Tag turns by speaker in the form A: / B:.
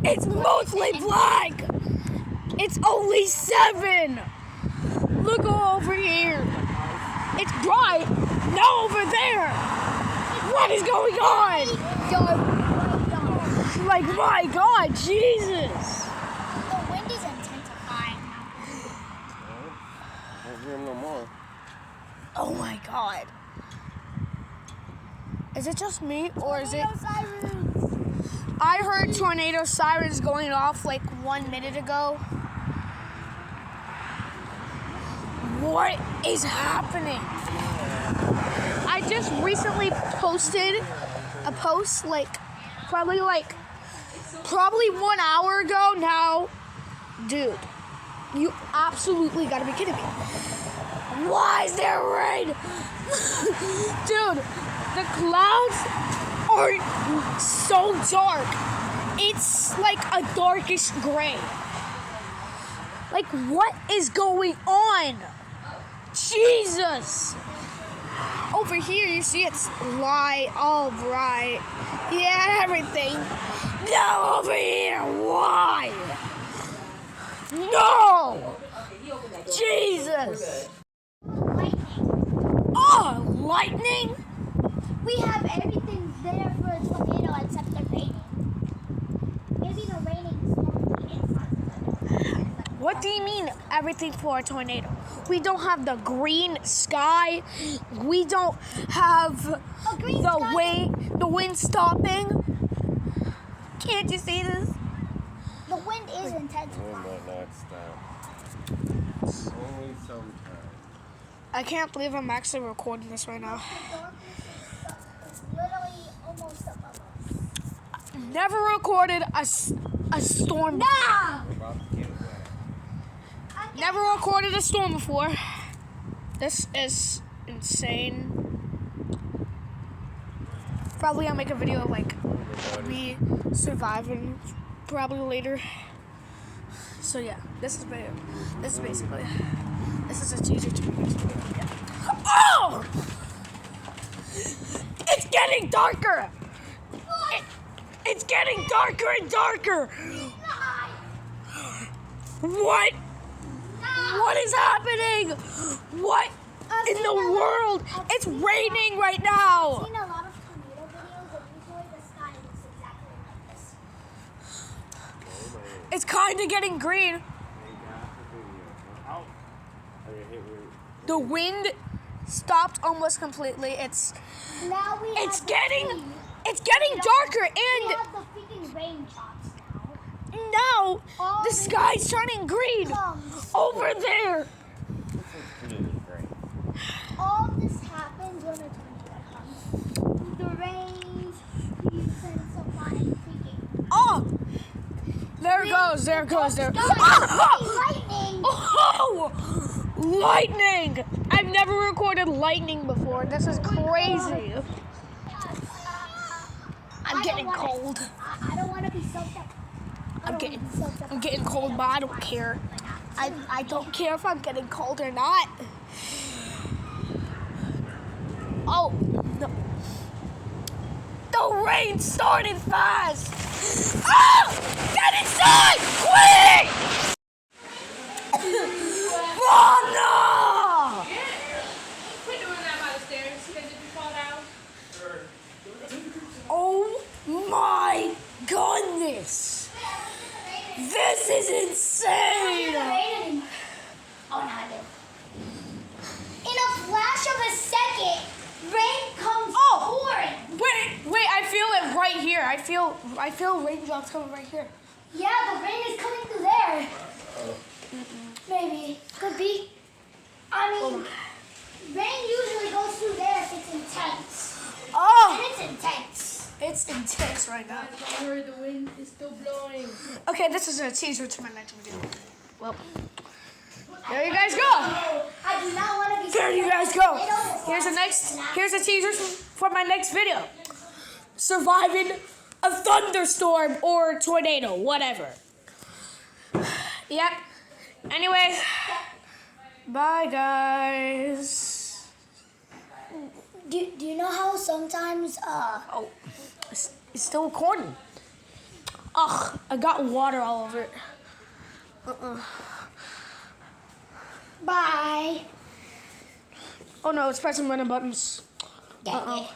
A: It's mostly black. It's only 7. Look over here. It's bright. Now over there. What is going on? Like, my God, Jesus.
B: The wind is intensifying.
C: Won't hear him no more.
A: Oh my God. Is it just me or is it? I heard tornado sirens going off like 1 minute ago. What is happening? I just recently posted a post probably 1 hour ago now. Dude, you absolutely gotta be kidding me. Why is there rain? Dude, the clouds are so dark. It's like a darkish gray. Like, what is going on? Jesus! Over here, you see it's light, all bright. Yeah, everything. Now over here, why? No! Jesus! Oh, lightning?
B: We have everything there for a tornado except the raining. Maybe the raining is not.
A: What do you mean everything for a tornado? We don't have the green sky. We don't have the wind stopping. Can't you see this?
B: The wind is intense.
C: Wind might not stop. Only sometimes.
A: I can't believe I'm actually recording this right now.
B: The darkness is literally almost above us.
A: Never recorded a storm.
B: Nah!
C: We're about to get wet.
A: Never recorded a storm before. This is insane. Probably I'll make a video of like me surviving probably later. So yeah, this is basically this is a teaser to me. Yeah. Oh! It's getting darker. It's getting darker and darker. What? What is happening? What in the world? It's raining right now.
B: I've seen a lot of tornado videos and usually the sky looks exactly like this.
A: It's kind of getting green. The wind stopped almost completely. It's
B: Now we have
A: getting
B: the
A: darker
B: we
A: and
B: have the freaking raindrops now.
A: now
B: All
A: the
B: the
A: sky's turning green
B: Comes.
A: over there.
B: All this happens when a tornado comes. The rain, intensifying freaking.
A: Oh, there it goes.
B: Lightning!
A: Oh, lightning! I've never recorded lightning before. This is crazy. I'm getting cold.
B: I don't want to be soaked up.
A: I'm getting cold, but I don't care. I don't care if I'm getting cold or not. Oh, no. The rain started fast. Oh, get inside, quick! Oh, no!
D: Quit doing that by the stairs, because if you fall down.
A: Oh my goodness! This is insane!
B: Oh, no, I did. In a flash of a second, rain comes pouring.
A: Wait, I feel it right here. I feel raindrops coming right here.
B: Yeah, the rain is coming through there. Maybe. Could be. I mean, rain usually goes through there if it's intense.
A: Oh!
B: And it's intense.
A: It's intense right now.
D: I heard the wind is still blowing.
A: Okay, this is a teaser to my next video. Well, there you guys go.
B: I do not want to be.
A: There you guys go. Here's a teaser for my next video. Surviving a thunderstorm or tornado, whatever. Yep. Anyway, bye guys.
B: Do you know how sometimes
A: Oh, it's still recording. Ugh, I got water all over it.
B: Bye.
A: Oh no, it's pressing random buttons.
B: Dang it.